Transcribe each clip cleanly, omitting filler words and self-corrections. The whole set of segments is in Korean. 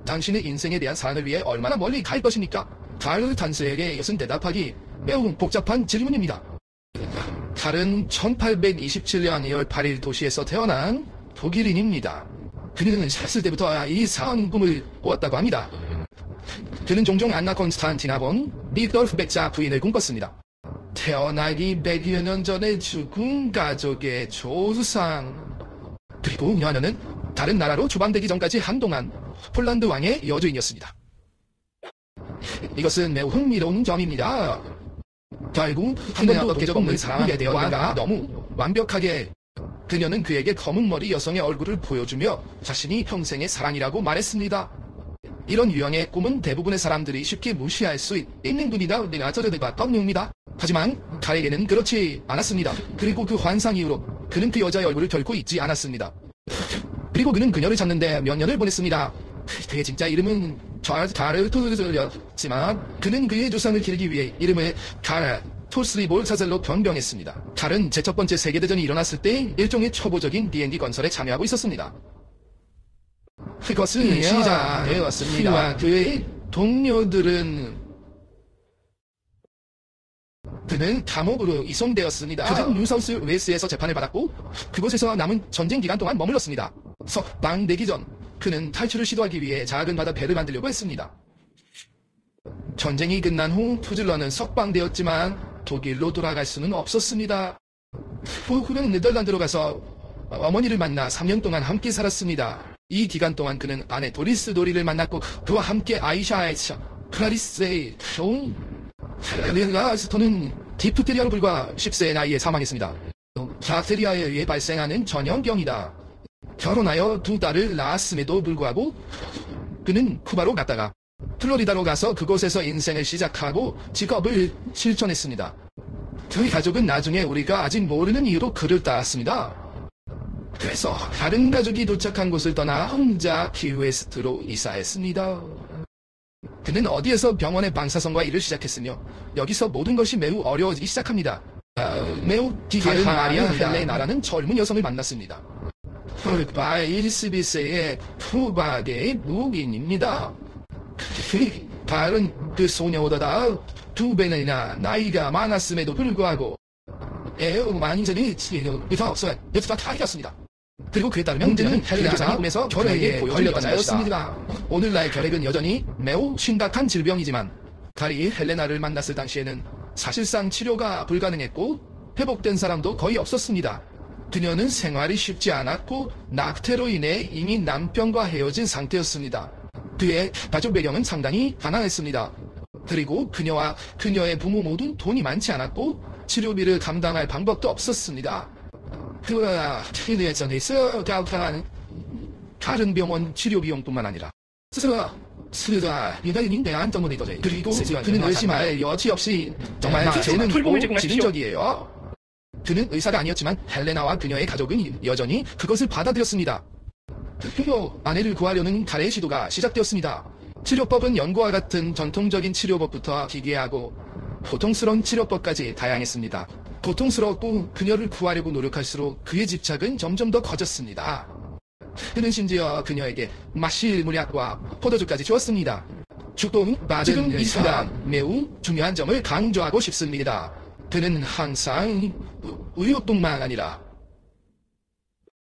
당신의 인생에 대한 사랑을 위해 얼마나 멀리 갈 것입니까? 칼 탄스에게 이것은 대답하기 매우 복잡한 질문입니다. 칼은 1827년 2월 8일 도시에서 태어난 독일인입니다. 그는 샀을 때부터 이상한 꿈을 꾸었다고 합니다. 그는 종종 안나 콘스탄티나 본 리돌프 백자 부인을 꿈꿨습니다. 태어나기 100여 년 전에 죽은 가족의 조상. 그리고 그녀는 다른 나라로 추방되기 전까지 한동안 폴란드 왕의 여주인이었습니다. 이것은 매우 흥미로운 점입니다. 결국 한 번도 독계적 없는 사람에 대해 왕가 너무 완벽하게 그녀는 그에게 검은 머리 여성의 얼굴을 보여주며 자신이 평생의 사랑이라고 말했습니다. 이런 유형의 꿈은 대부분의 사람들이 쉽게 무시할 수 있는 꿈이다. 내가 저러다가 떡입니다. 하지만 칼에게는 그렇지 않았습니다. 그리고 그 환상 이후로 그는 그 여자의 얼굴을 결코 잊지 않았습니다. 그리고 그는 그녀를 찾는데 몇 년을 보냈습니다. 그의 진짜 이름은 가르토르였지만 그는 그의 조상을 기리기 위해 이름을 토스리볼 사슬로 변경했습니다. 칼은 제 첫 번째 세계대전이 일어났을 때 일종의 초보적인 D&D 건설에 참여하고 있었습니다. 그것은 시작되었습니다. 그의 동료들은 그는 감옥으로 이송되었습니다. 그는 뉴사우스 웨일스에서 재판을 받았고 그곳에서 남은 전쟁 기간 동안 머물렀습니다. 석방되기 전 그는 탈출을 시도하기 위해 작은 바다 배를 만들려고 했습니다. 전쟁이 끝난 후 푸즐러는 석방되었지만 독일로 돌아갈 수는 없었습니다. 그는 네덜란드로 가서 어머니를 만나 3년 동안 함께 살았습니다. 이 기간 동안 그는 아내 도리스 도리를 만났고 그와 함께 아이샤에서 클라리스의 스토는 디프테리아로 불과 10세의 나이에 사망했습니다. 박테리아에 의해 발생하는 전염병이다. 결혼하여 2딸을 낳았음에도 불구하고 그는 쿠바로 갔다가 플로리다로 가서 그곳에서 인생을 시작하고 직업을 실천했습니다. 그의 가족은 나중에 우리가 아직 모르는 이유로 그를 따랐습니다. 그래서 다른 가족이 도착한 곳을 떠나 혼자 키웨스트로 이사했습니다. 그는 어디에서 병원의 방사선과 일을 시작했으며 여기서 모든 것이 매우 어려워지기 시작합니다. 매우 기괴한 마리아 헬레나라는 젊은 여성을 만났습니다. 폴바 112세의 후바의 무인입니다. 그 발은 그 소녀보다 2배나 나이가 많았음에도 불구하고 만인전이 여기서 타이었습니다. 그리고 그에 따르면 문제는 헬레나가 꿈에서 결핵에 걸렸다는 것입니다. 오늘날 결핵은 여전히 매우 심각한 질병이지만 칼이 헬레나를 만났을 당시에는 사실상 치료가 불가능했고 회복된 사람도 거의 없었습니다. 그녀는 생활이 쉽지 않았고 낙태로 인해 이미 남편과 헤어진 상태였습니다. 그의 가족 배경은 상당히 가난했습니다. 그리고 그녀와 그녀의 부모 모두 돈이 많지 않았고 치료비를 감당할 방법도 없었습니다. 그가 치료전에서 가혹한 다른 병원 치료 비용뿐만 아니라 스스로가 유다인인 대한 전문이 도저히 그리고 그는 의심할 여지 없이 정말 죄는 지능적이에요. 그는 의사가 아니었지만 헬레나와 그녀의 가족은 여전히 그것을 받아들였습니다. 그리고 아내를 구하려는 칼의 시도가 시작되었습니다. 치료법은 연고와 같은 전통적인 치료법부터 기괴하고 고통스러운 치료법까지 다양했습니다. 고통스러웠고 그녀를 구하려고 노력할수록 그의 집착은 점점 더 커졌습니다. 그는 심지어 그녀에게 마실 물약과 포도주까지 주었습니다. 죽도 지금 이 순간 매우 중요한 점을 강조하고 싶습니다. 그는 항상 의욕뿐만 아니라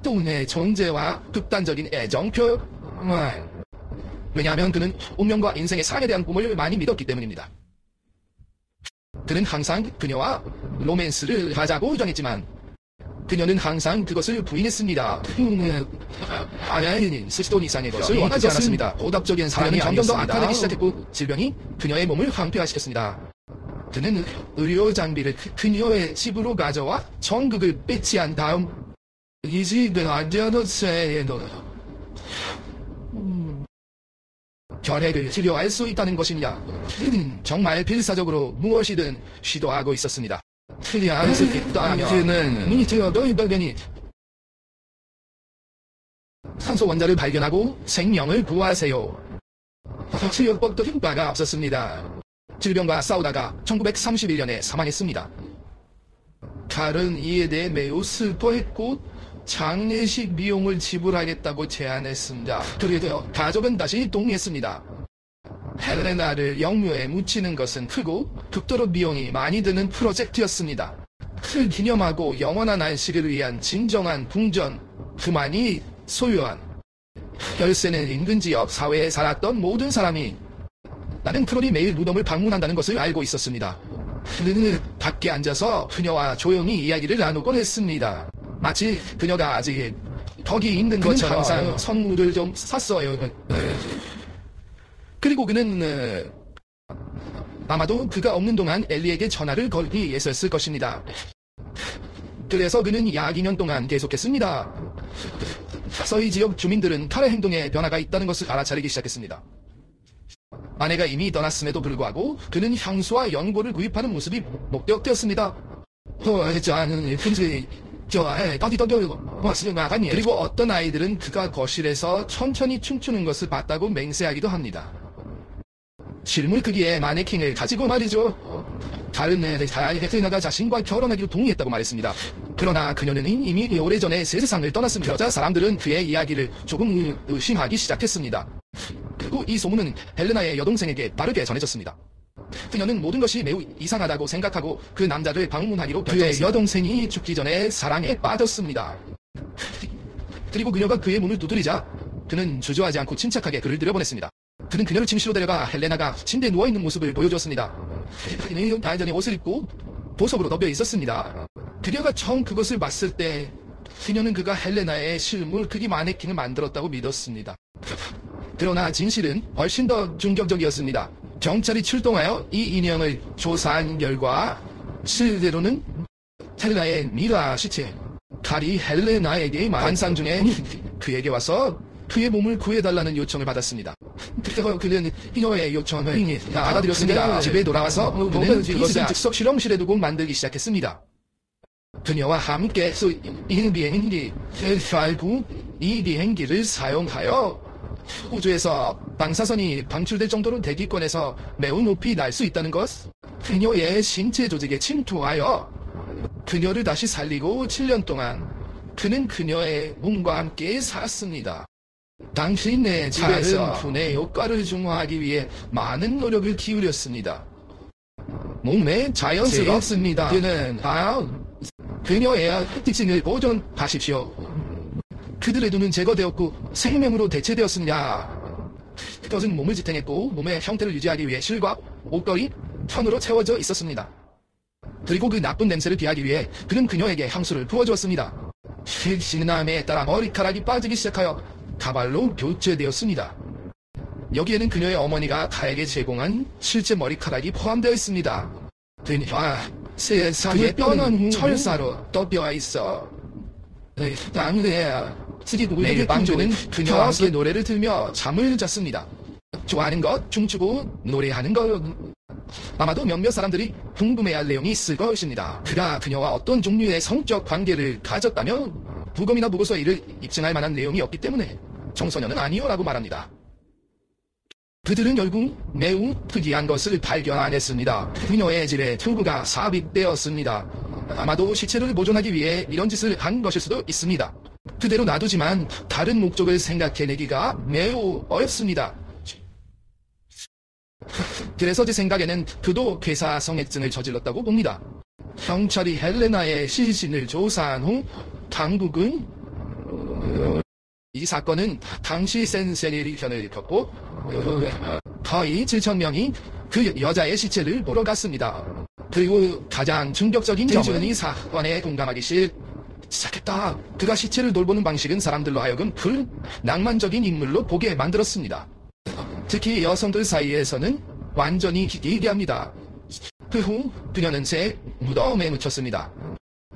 돈의 존재와 극단적인 애정표 왜냐하면 그는 운명과 인생의 사랑에 대한 꿈을 많이 믿었기 때문입니다. 그는 항상 그녀와 로맨스를 하자고 정했지만 그녀는 항상 그것을 부인했습니다. 아내는 스톤 이상의 것을 원하지 않았습니다. 오답적인 사랑이 점점 더 악화되기 시작했고 질병이 그녀의 몸을 황폐화시켰습니다. 그는 의료 장비를 그녀의 집으로 가져와 전극을 배치한 다음 이 집은 결핵을 치료할 수 있다는 것이냐? 그는 정말 필사적으로 무엇이든 시도하고 있었습니다. 그는 미티어더이더니 산소 원자를 발견하고 생명을 구하세요. 치료법도 효과가 없었습니다. 질병과 싸우다가 1931년에 사망했습니다. 칼은 이에 대해 매우 슬퍼했고 장례식 비용을 지불하겠다고 제안했습니다. 그래도 가족은 다시 동의했습니다. 헬레나를 영묘에 묻히는 것은 크고 극도로 비용이 많이 드는 프로젝트였습니다. 그 기념하고 영원한 안식을 위한 진정한 궁전, 그만이 소유한 열쇠는 인근 지역 사회에 살았던 모든 사람이 나는 크롤이 매일 무덤을 방문한다는 것을 알고 있었습니다. 그는 밖에 앉아서 그녀와 조용히 이야기를 나누곤 했습니다. 마치 그녀가 아직 거기 있는 것처럼 항상 선물을 좀 샀어요. 그리고 그는 아마도 그가 없는 동안 엘리에게 전화를 걸기 위해서였을 것입니다. 그래서 그는 약 2년 동안 계속했습니다. 서희 지역 주민들은 칼의 행동에 변화가 있다는 것을 알아차리기 시작했습니다. 아내가 이미 떠났음에도 불구하고 그는 향수와 연고를 구입하는 모습이 목격되었습니다. 그리고 어떤 아이들은 그가 거실에서 천천히 춤추는 것을 봤다고 맹세하기도 합니다. 실물 크기의 마네킹을 가지고 말이죠. 다른 헬레나가 자신과 결혼하기로 동의했다고 말했습니다. 그러나 그녀는 이미 오래전에 세상을 떠났습니다. 여자 사람들은 그의 이야기를 조금 의심하기 시작했습니다. 그리고 이 소문은 헬레나의 여동생에게 빠르게 전해졌습니다. 그녀는 모든 것이 매우 이상하다고 생각하고 그 남자를 방문하기로 결정했습니다. 그의 여동생이 죽기 전에 사랑에 빠졌습니다. 그리고 그녀가 그의 문을 두드리자 그는 주저하지 않고 침착하게 그를 들여보냈습니다. 그는 그녀를 침실로 데려가 헬레나가 침대에 누워있는 모습을 보여주었습니다. 그는 단전히 옷을 입고 보석으로 덮여 있었습니다. 그녀가 처음 그것을 봤을 때 그녀는 그가 헬레나의 실물 크기 마네킹을 만들었다고 믿었습니다. 그러나 진실은 훨씬 더 충격적이었습니다. 경찰이 출동하여 이 인형을 조사한 결과 실제로는 헬레나의 미라 시체, 칼이 헬레나에게 환상 중에 그에게 와서 그의 몸을 구해달라는 요청을 받았습니다. 그래서 그는 그녀의 요청을 받아들였습니다. 집에 돌아와서 그는 그것을 즉석 실험실에 두고 만들기 시작했습니다. 그녀와 함께 이 비행기, 결국 이 비행기를 사용하여 우주에서 방사선이 방출될 정도로 대기권에서 매우 높이 날 수 있다는 것, 그녀의 신체 조직에 침투하여 그녀를 다시 살리고 7년 동안 그는 그녀의 몸과 함께 살았습니다. 당신의 집에서 분해 효과를 중화하기 위해 많은 노력을 기울였습니다. 몸에 자연스럽습니다. 그는 그녀의 특징을 보존하십시오. 그들의 눈은 제거되었고 생명으로 대체되었습니다. 그것은 몸을 지탱했고 몸의 형태를 유지하기 위해 실과 옷걸이, 천으로 채워져 있었습니다. 그리고 그 나쁜 냄새를 피하기 위해 그는 그녀에게 향수를 부어주었습니다. 신남에 따라 머리카락이 빠지기 시작하여 가발로 교체되었습니다. 여기에는 그녀의 어머니가 가에게 제공한 실제 머리카락이 포함되어 있습니다. 그녀와 세상에 뼈는 철사로 덮여 있어. 매일 밤 저는 그녀와 함께 노래를 들으며 잠을 잤습니다. 좋아하는 것, 춤추고 노래하는 것. 아마도 몇몇 사람들이 궁금해할 내용이 있을 것입니다. 그가 그녀와 어떤 종류의 성적 관계를 가졌다며 부검이나 보고서에 이를 입증할 만한 내용이 없기 때문에 청소년은 아니요라고 말합니다. 그들은 결국 매우 특이한 것을 발견했습니다. 그녀의 집에 튜브가 삽입되었습니다. 아마도 시체를 보존하기 위해 이런 짓을 한 것일 수도 있습니다. 그대로 놔두지만 다른 목적을 생각해내기가 매우 어렵습니다. 그래서 제 생각에는 그도 괴사성액증을 저질렀다고 봅니다. 경찰이 헬레나의 시신을 조사한 후 당국은 이 사건은 당시 센세리션을 일으켰고 거의 7,000명이 그 여자의 시체를 보러 갔습니다. 그리고 가장 충격적인 점은 이 사건에 공감하기 시작했다. 그가 시체를 돌보는 방식은 사람들로 하여금 낭만적인 인물로 보게 만들었습니다. 특히 여성들 사이에서는 완전히 기괴합니다. 그 후 그녀는 새 무덤에 묻혔습니다.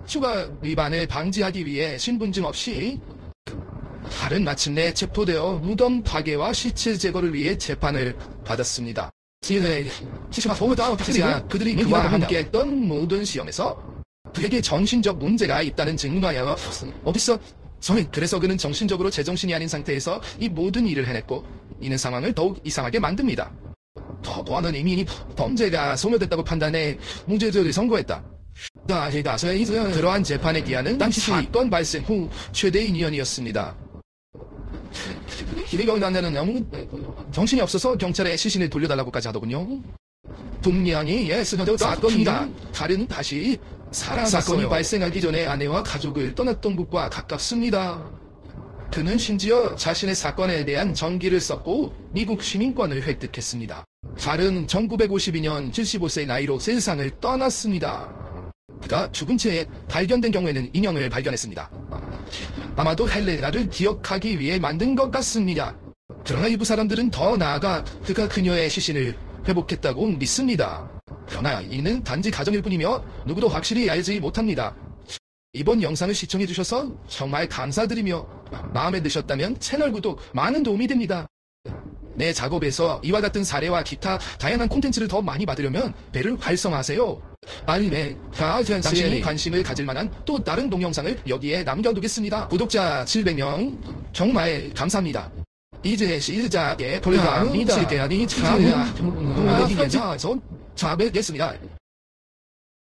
추가 위반을 방지하기 위해 신분증 없이 칼은 마침내 체포되어 무덤 파괴와 시체 제거를 위해 재판을 받았습니다. 그들이 그와 함께했던 모든 시험에서 그에게 정신적 문제가 있다는 증거하여 그래서 그는 정신적으로 제정신이 아닌 상태에서 이 모든 일을 해냈고 이는 상황을 더욱 이상하게 만듭니다. 더구나는 이미 범죄가 소멸됐다고 판단해 무죄를 선고했다. 그러한 재판의 기한은 당시 사건 발생 후 최대 2년이었습니다. 기대가 난다는 너무 정신이 없어서 경찰에 시신을 돌려달라고까지 하더군요. 분명히 사건이다. 칼은 다시 살아났어요. 사건이 발생하기 전에 아내와 가족을 떠났던 곳과 가깝습니다. 그는 심지어 자신의 사건에 대한 전기를 썼고 미국 시민권을 획득했습니다. 칼은 1952년 75세의 나이로 세상을 떠났습니다. 그가 죽은 채 발견된 경우에는 인형을 발견했습니다. 아마도 헬레나를 기억하기 위해 만든 것 같습니다. 그러나 일부 사람들은 더 나아가 그가 그녀의 시신을 회복했다고 믿습니다. 그러나 이는 단지 가정일 뿐이며 누구도 확실히 알지 못합니다. 이번 영상을 시청해주셔서 정말 감사드리며 마음에 드셨다면 채널 구독 많은 도움이 됩니다. 내 작업에서 이와 같은 사례와 기타 다양한 콘텐츠를 더 많이 받으려면 배를 활성화하세요. 아니면 당신이 관심을 가질 만한 또 다른 동영상을 여기에 남겨두겠습니다. 구독자 700명 정말 감사합니다. 이제 시작에 돌아갑니다. 잘 뵙겠습니다.